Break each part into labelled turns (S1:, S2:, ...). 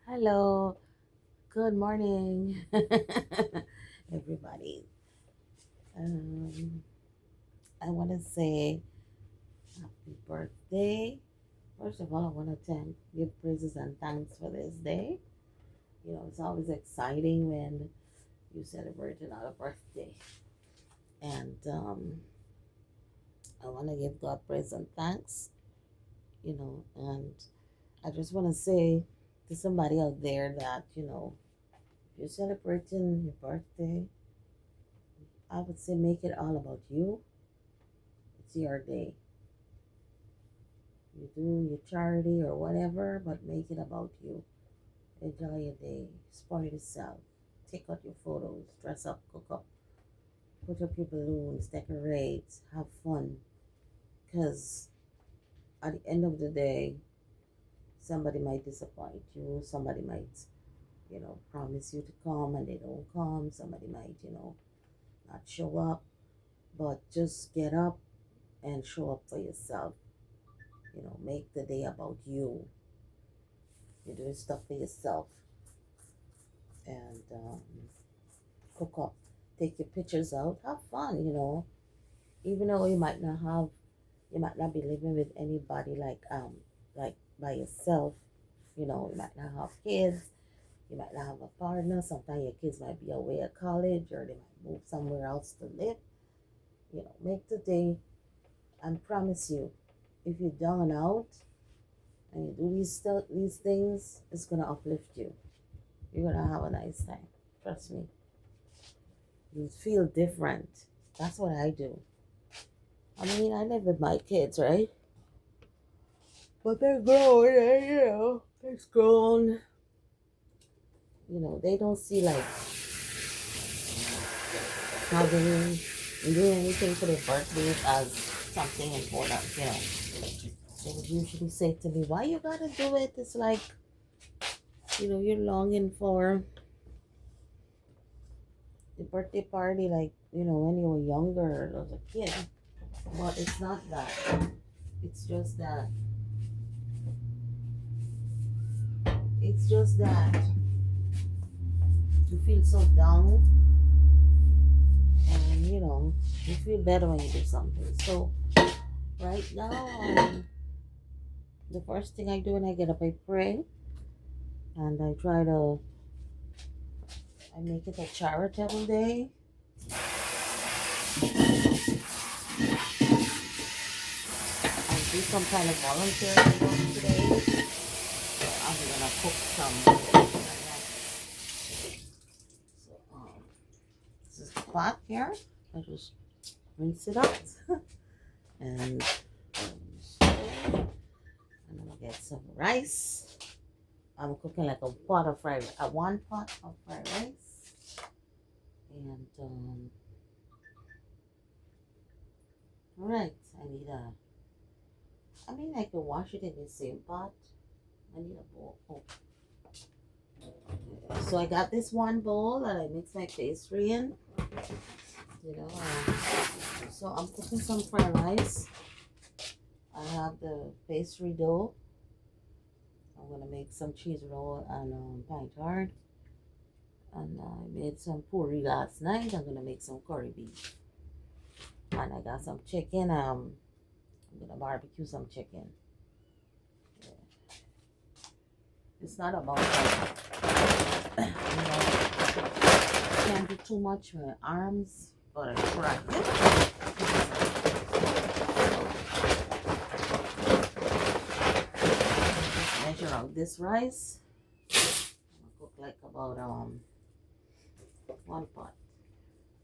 S1: Hello, good morning, everybody. Um, I want to say happy birthday. First of all, I want to give praises and thanks for this day. You know, it's always exciting when you celebrate another birthday. And I want to give God praise and thanks, and I just want to say to somebody out there that, if you're celebrating your birthday, I would say make it all about you. It's your day. You do your charity or whatever, but make it about you. Enjoy your day. Spoil yourself. Take out your photos. Dress up. Cook up. Put up your balloons. Decorate. Have fun. Because at the end of the day, somebody might disappoint you. Somebody might, promise you to come and they don't come. Somebody might, not show up. But just get up and show up for yourself. Make the day about you. You're doing stuff for yourself. And cook up. Take your pictures out. Have fun, Even though you might not be living with anybody like by yourself. You might not have kids. You might not have a partner. Sometimes your kids might be away at college or they might move somewhere else to live. Make the day and promise you, if you're down and out and you do these things, it's gonna uplift you. You're gonna have a nice time. Trust me. You feel different. That's what I do. I mean, I live with my kids, right? But they're grown, and, they're grown. They don't see like having doing anything for their birthdays as something important. They would usually say to me, "Why you gotta do it?" It's like, you're longing for the birthday party, like when you were younger as a kid. But it's not that. It's just that. It's just that you feel so down, and you feel better when you do something. So right now, the first thing I do when I get up, I pray, and I make it a charitable day. I do some kind of volunteering work today. So I'm gonna cook some. So this is the pot here. I just rinse it out, and I'm gonna get some rice. I'm cooking like one pot of fried rice, and all right. I mean, I can wash it in the same pot. I need a bowl. Oh. So I got this one bowl that I mix my pastry in. So I'm cooking some fried rice. I have the pastry dough. I'm gonna make some cheese roll and pine tart. And I made some puri last night. I'm gonna make some curry beef. And I got some chicken. I'm gonna barbecue some chicken. Yeah. It's not about like, I can't do too much with my arms, but I try. Just measure out this rice. I'm gonna cook like about one pot,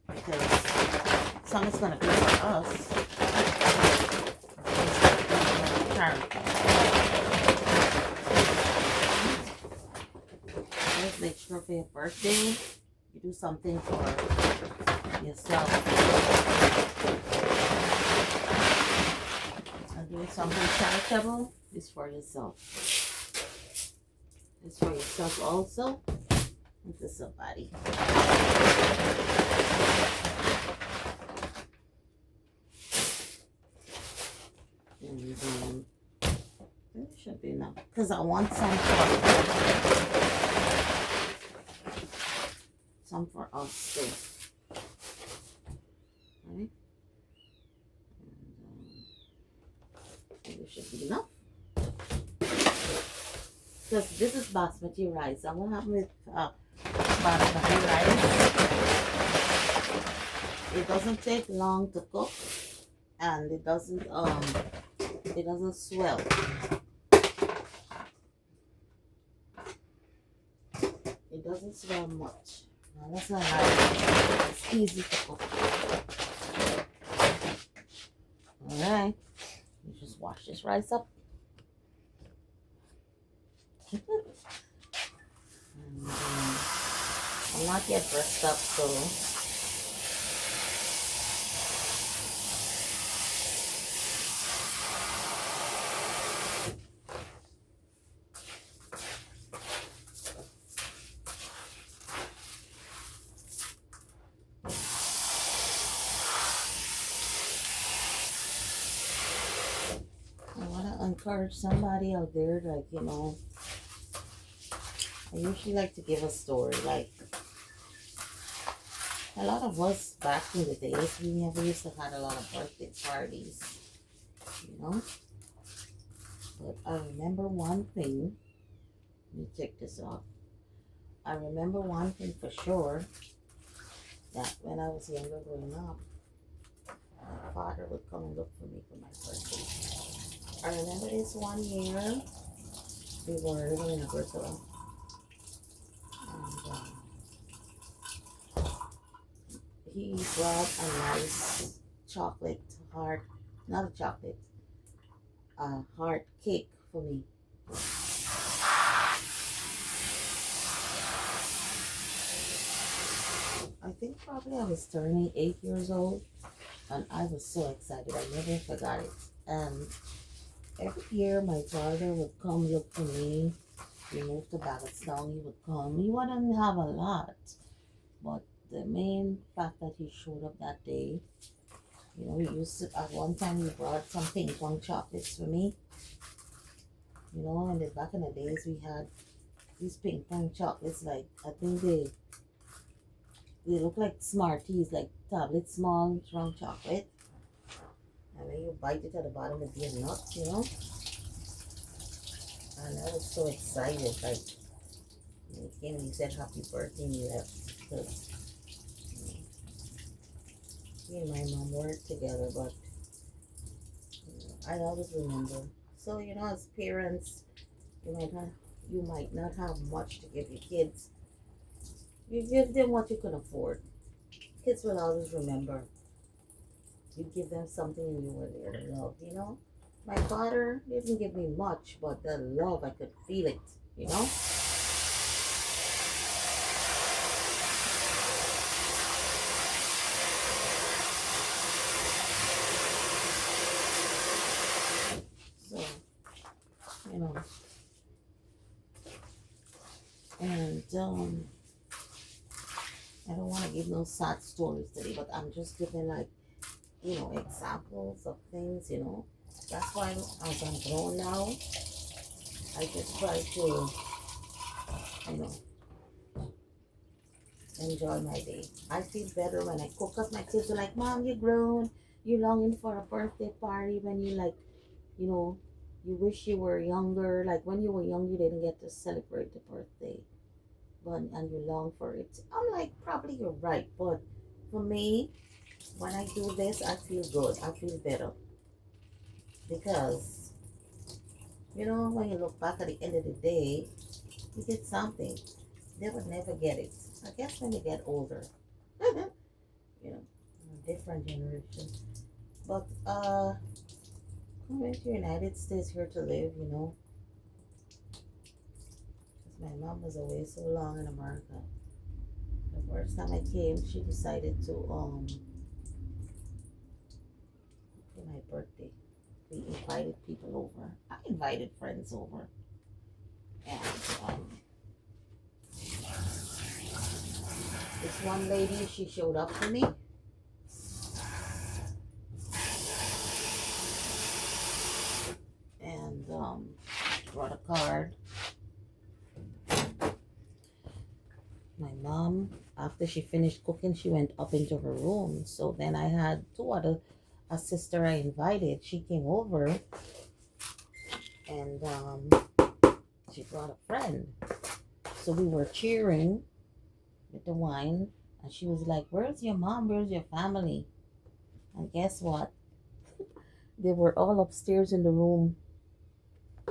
S1: because some is gonna be for us. Just make sure for your birthday you do something for yourself. And doing something charitable is for yourself. It's for yourself also, and to somebody. And It should be enough. Because I want some for us too. Right? And, it should be enough. Because this is basmati rice. And what happened with basmati rice? It doesn't take long to cook, and it doesn't swell. It doesn't swell much. Now, that's not right. It's easy to cook. Alright. You just wash this rice up. And, I'm not yet dressed up, so I want to encourage somebody out there, like, you know, I usually like to give a story. Like, a lot of us back in the days, we never used to have a lot of birthday parties, you know. But I remember one thing. Let me take this off. I remember one thing for sure, that when I was younger growing up, my father would come and look for me for my birthday. I remember this one year, we were living in Brooklyn, and he brought a nice chocolate heart, not a chocolate, a heart cake for me. I think probably I was turning 8 years old, and I was so excited. I never forgot it. And every year my father would come look for me. We moved to Bagatstown, he would come. He wouldn't have a lot, but the main fact that he showed up that day, you know, he used to, at one time he brought some ping pong chocolates for me. You know, and back in the days we had these ping pong chocolates, like, I think they look like Smarties, like tablet small round chocolate. And when you bite it at the bottom, it'd be a nut, you know. And I was so excited, like, he came and he said happy birthday and he left. Because he and my mom worked together, but you know, I always remember. So, you know, as parents, you might not have much to give your kids. You give them what you can afford. Kids will always remember. You give them something and you were there to love, you know. My father didn't give me much, but the love, I could feel it, you know. So, you know, and I don't want to give no sad stories today, but I'm just giving, like, you know, examples of things, you know. That's why as I'm grown now, I just try to, you know, enjoy my day. I feel better when I cook up. My kids are like, Mom, you're grown. You're longing for a birthday party when you, like, you know, you wish you were younger. Like, when you were young, you didn't get to celebrate the birthday, but and you long for it. I'm like, probably you're right, but for me, when I do this, I feel good. I feel better because, you know, when you look back at the end of the day, you get something. They would never get it. I guess when you get older, you know, different generation. But coming to United States here to live, you know, because my mom was away so long in America. The first time I came, she decided to for my birthday. We invited people over. I invited friends over, and this one lady, she showed up for me, and card. My mom, after she finished cooking, she went up into her room. So then I had a sister I invited. She came over and she brought a friend. So we were cheering with the wine. And she was like, "Where's your mom? Where's your family?" And guess what? They were all upstairs in the room.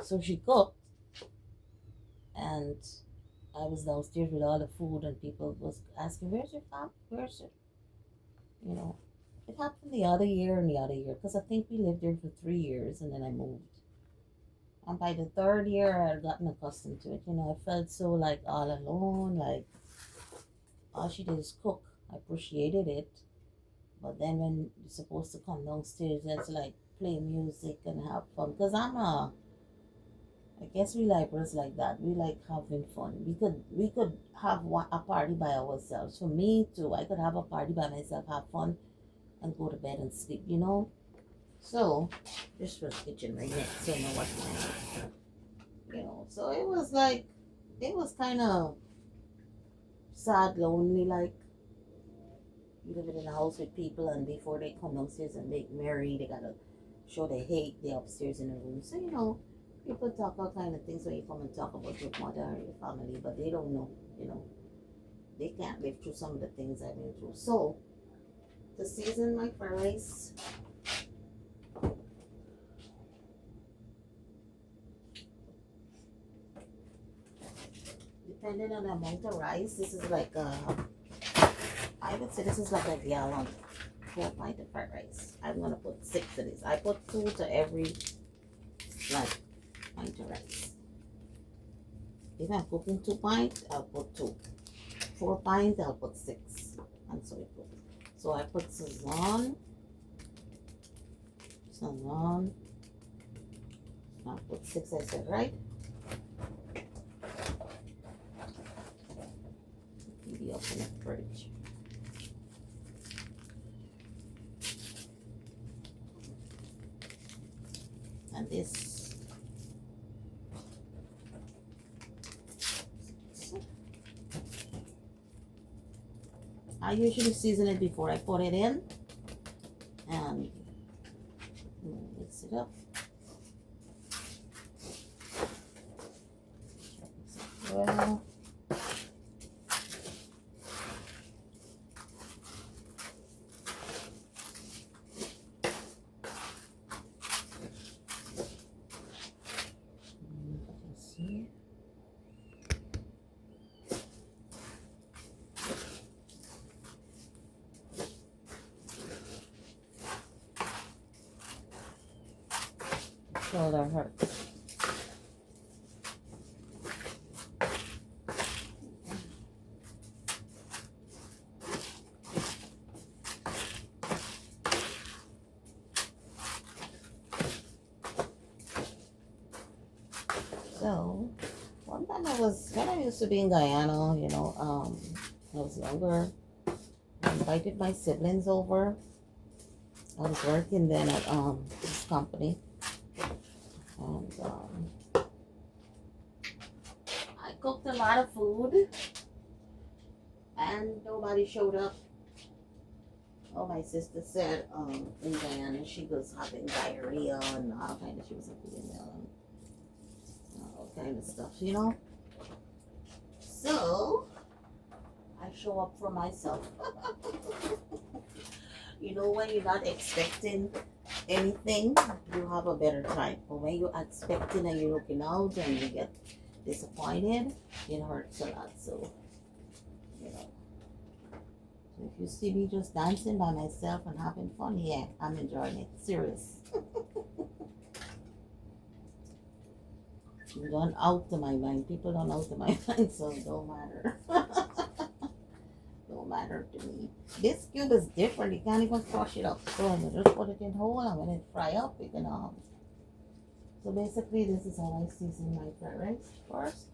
S1: So she cooked, and I was downstairs with all the food, and people was asking, "Where's your fam? Where's your?" You know, it happened the other year and the other year because I think we lived there for 3 years, and then I moved. And by the third year, I had gotten accustomed to it. I felt so like all alone. Like all she did is cook. I appreciated it, but then when you're supposed to come downstairs, it's like play music and have fun. Cause I guess we like us like that. We like having fun. We could have a party by ourselves. For me too, I could have a party by myself, have fun, and go to bed and sleep. So this was kitchen right next, so I know what So it was kind of sad, lonely. Like you living in a house with people, and before they come downstairs and make merry, they gotta show they hate the upstairs in the room. So people talk all kind of things when you come and talk about your mother or your family, but they don't know. You know, they can't live through some of the things I've been through. So to season my fried rice, depending on the amount of rice, this is like I would say this is like a gallon, 4 pint of fried rice. I'm gonna put 6 of this. I put 2 to every like pint of rice. If I'm cooking 2 pint, I'll put 2. 4 pint, I'll put 6. And so it goes. So I put Sazon. I'll put 6, I said, right? Maybe up in the fridge. And this I usually season it before I put it in, and mix it up. Well, see. Shoulder hurts. So, one time when I used to be in Guyana, I was younger. I invited my siblings over. I was working then at this company, and I cooked a lot of food, and nobody showed up. Oh, my sister said in Guyana she was having diarrhea and all kind of, she was a female and all kind of stuff. So I show up for myself. When you're not expecting anything, you have a better time. But when you're expecting and you're looking out and you get disappointed, it hurts a lot. So, if you see me just dancing by myself and having fun, yeah, I'm enjoying it. Serious. You don't out to my mind. People don't out to my mind, so it don't matter. Don't matter to me. This cube is different. You can't even crush it up. So I'm gonna just put it in whole, and when it fry up, you can So basically, this is how I season my fried rice first.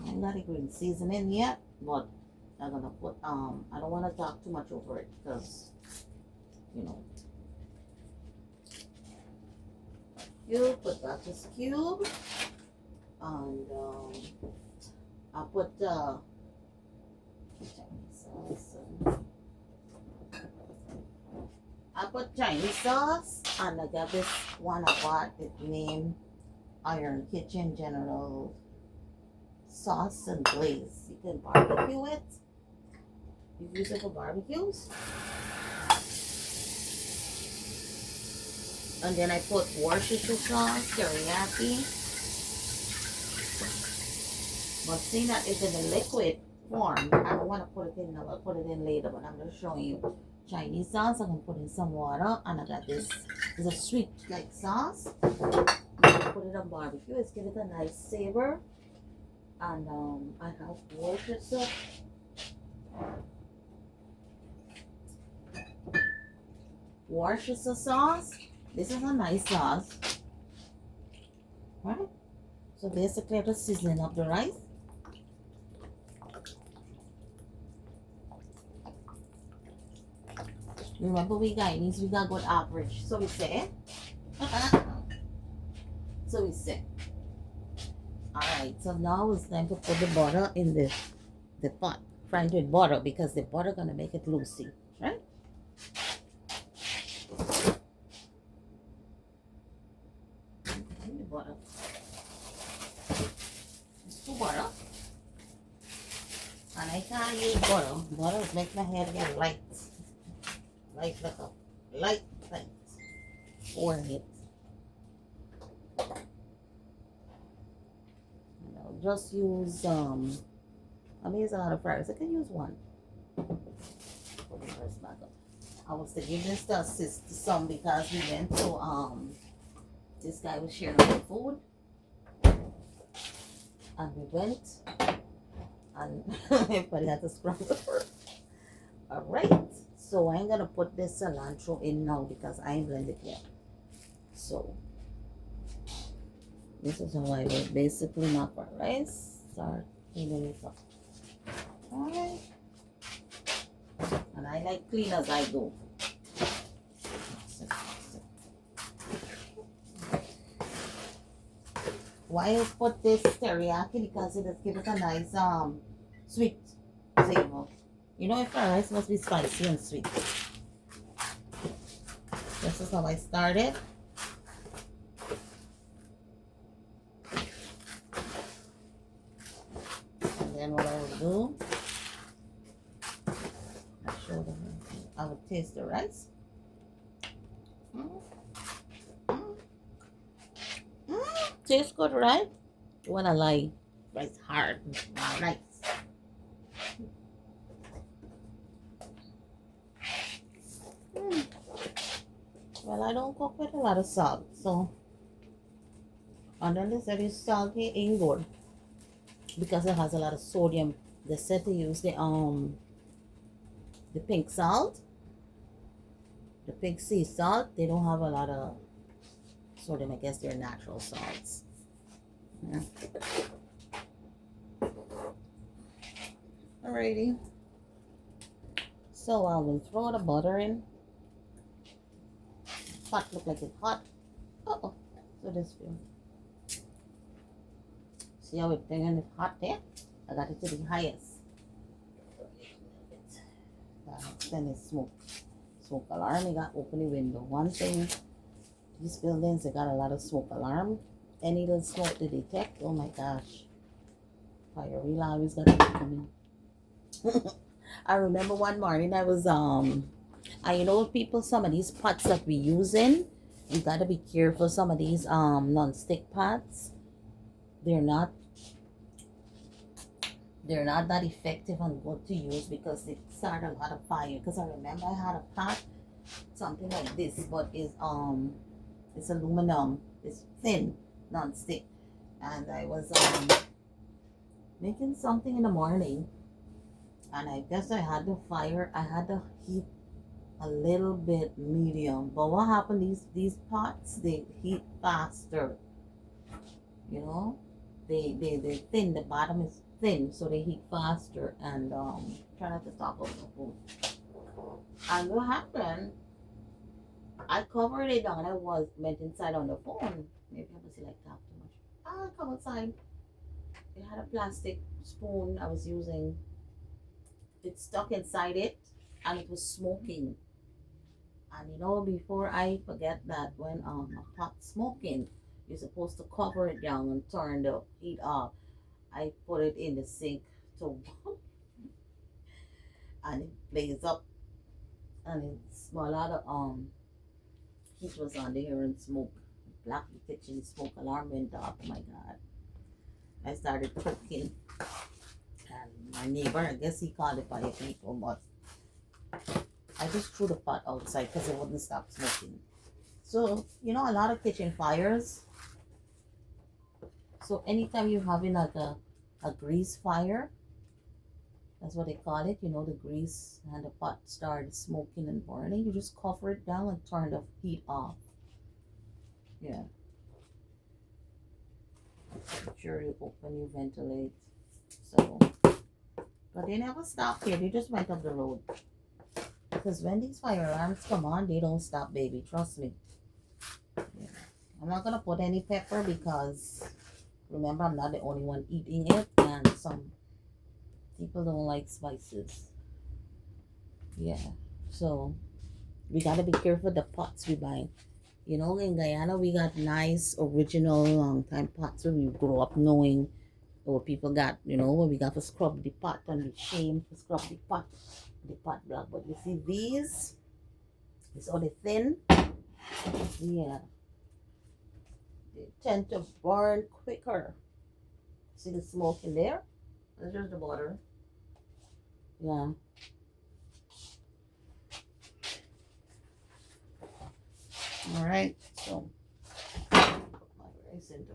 S1: I'm not even seasoning yet, but I'm gonna put I don't want to talk too much over it because you put back this cube. And I put Chinese sauce. I put Chinese sauce, and I got this one I bought. It named Iron Kitchen General Sauce and Glaze. You can barbecue it. You use it for barbecues. And then I put Worcestershire sauce, teriyaki. But seeing that it's in a liquid form, I don't want to put it in now. I'll put it in later, but I'm just showing you Chinese sauce. I'm gonna put in some water, and I got this. It's a sweet like sauce. I'm gonna put it on barbecue. It's give it a nice savor. And I have Worcestershire sauce. This is a nice sauce, right? So basically, I'm just seasoning up the rice. Remember, we Guyanese, we got good average. So we say. So we say. Alright, so now it's time to put the butter in the pot. Frying with butter because the butter gonna make it loosey, right? The butter. It's too butter. And I can't use butter. Butter make my hair get light. Light like a light forehead. Just use I mean, it's a lot of fryers. I can use one. Put the rest back up. I was thinking this to assist some because we went to this guy was sharing my food, and we went and everybody had to scramble first. Alright. So I ain't gonna put this cilantro in now because I ain't blended yet. So this is how I will basically not for rice. Start cleaning it up. Alright. And I like clean as I go. Why I put this teriyaki? Because it just gives it a nice sweet flavor. You know, if our rice must be spicy and sweet. This is how I started. And then what I will do, I show them. I will taste the rice. Tastes good, right? You wanna lie? Rice hard, nice. Well, I don't cook with a lot of salt, so unless it is salty, ain't good because it has a lot of sodium. They said to use the pink salt, the pink sea salt. They don't have a lot of sodium. I guess they're natural salts. Yeah. Alrighty. So I will throw the butter in. Pot look like it's hot. Uh-oh. So this feel. See how it's bringing it hot there? I got it to the highest. Then it's smoke. Smoke alarm. You got open the window. One thing, these buildings, they got a lot of smoke alarm. Any little smoke to detect. Oh my gosh. Fire real always got to be coming. I remember one morning I was and you know people, some of these pots that we using, you gotta be careful. Some of these non-stick pots, they're not that effective and good to use because they start a lot of fire. Because I remember I had a pot, something like this, but it's aluminum, it's thin, non-stick, and I was making something in the morning, and I guess I had the heat a little bit medium. But what happened, these pots, they heat faster. You know? They thin, the bottom is thin, so they heat faster, and try not to talk over the food. And what happened, I covered it down. I went inside on the phone. Maybe I was like talk too much. I come outside. It had a plastic spoon I was using. It stuck inside it and it was smoking. And you know, before I forget that when a pot smoking, you're supposed to cover it down and turn the heat off. I put it in the sink to and it blazed up and it's a lot of heat was on there and smoke. Black the kitchen smoke alarm went off. Oh my god. I started cooking and my neighbor, I guess he called the fire people, but I just threw the pot outside because it wouldn't stop smoking. So, you know, a lot of kitchen fires. So anytime you're having like a grease fire, that's what they call it, you know, the grease and the pot started smoking and burning, you just cover it down and turn the heat off. Yeah. Make sure you open, you ventilate. So, but they never stopped here, they just went up the road. Because when these fire alarms come on, they don't stop, baby. Trust me. Yeah. I'm not gonna put any pepper because remember I'm not the only one eating it, and some people don't like spices. Yeah. So we gotta be careful the pots we buy. You know, in Guyana we got nice original long time pots when we grow up knowing what people got, you know, when we got to scrub the pot and we shame to scrub the pot black. But you see these, it's only thin. Yeah. They tend to burn quicker. See the smoke in there? That's just the water. Yeah. All right. So put my rice into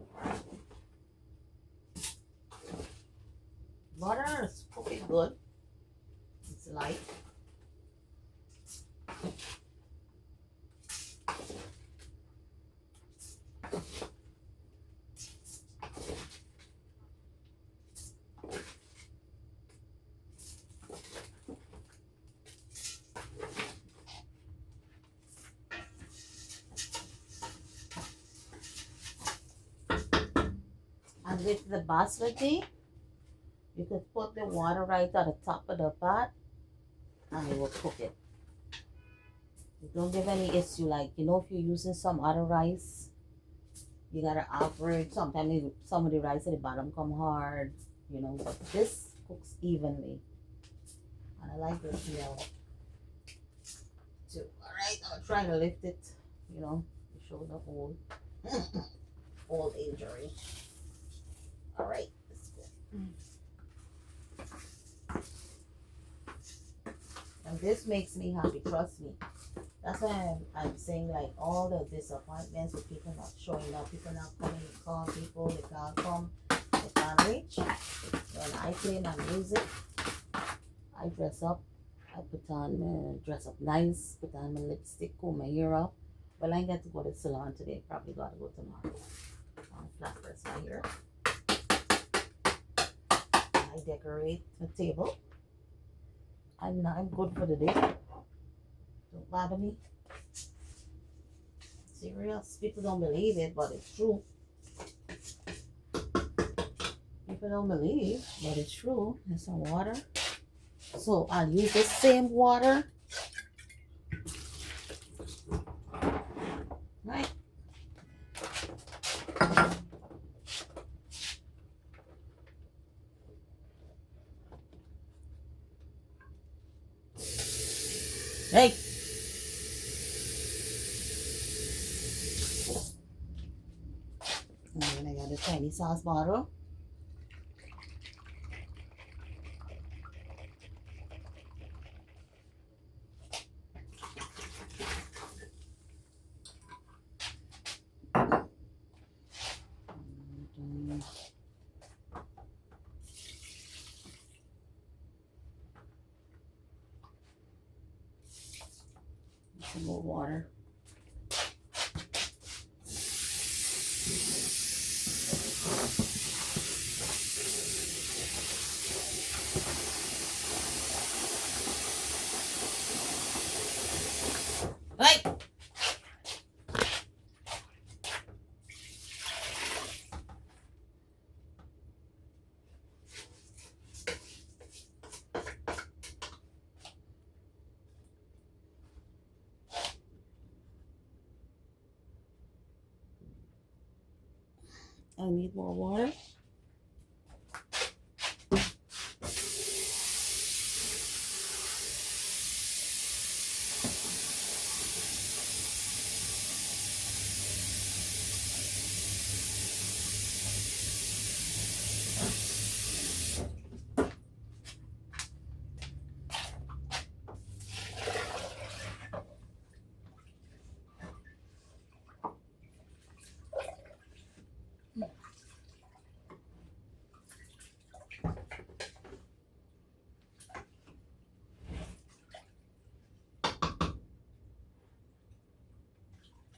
S1: butter is cooking good. It's light. And with the basmati, you could put the water right at the top of the pot and it will cook it. It don't give any issue. Like, you know, if you're using some other rice, you gotta average. Sometimes some of the rice at the bottom come hard, you know, but this cooks evenly. And I like the smell too. Alright, I'm trying to lift it, you know, to show the whole old injury. Alright, let's go. And this makes me happy, trust me. That's why I'm saying, like, all the disappointments with people not showing up, people not coming to call people, they can't come, they can't reach. When I play my music, I dress up, I put on, dress up nice, put on my lipstick, comb my hair up. Well, I ain't got to go to the salon today, probably got to go tomorrow. I'll flat press my hair. I decorate the table. I'm good for the day. Don't bother me. Serious. People don't believe it, but it's true. People don't believe, but it's true. There's some water. So I'll use the same water. Right? Hey! And then I got a tiny sauce bottle. Some more water. Right. I need more water.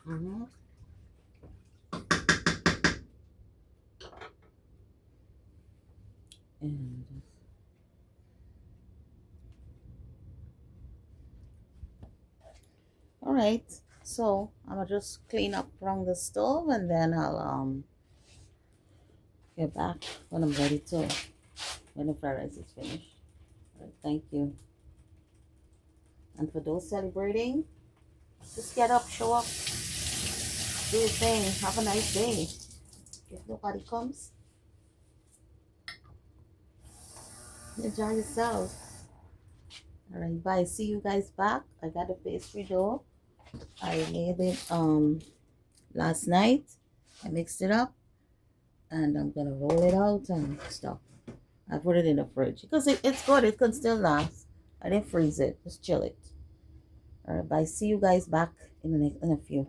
S1: Mm-hmm. And all right, so I'm gonna just clean up around the stove and then I'll get back when I'm ready to, when the fried rice is finished. All right, thank you. And for those celebrating, just get up, show up, do your thing, have a nice day. If nobody comes, enjoy yourself. All right, bye. See you guys back. I got the pastry dough. I made it last night. I mixed it up and I'm gonna roll it out and stuff. I put it in the fridge because it's good. It can still last. I didn't freeze it. Just chill it. All right, bye. See you guys back in a few.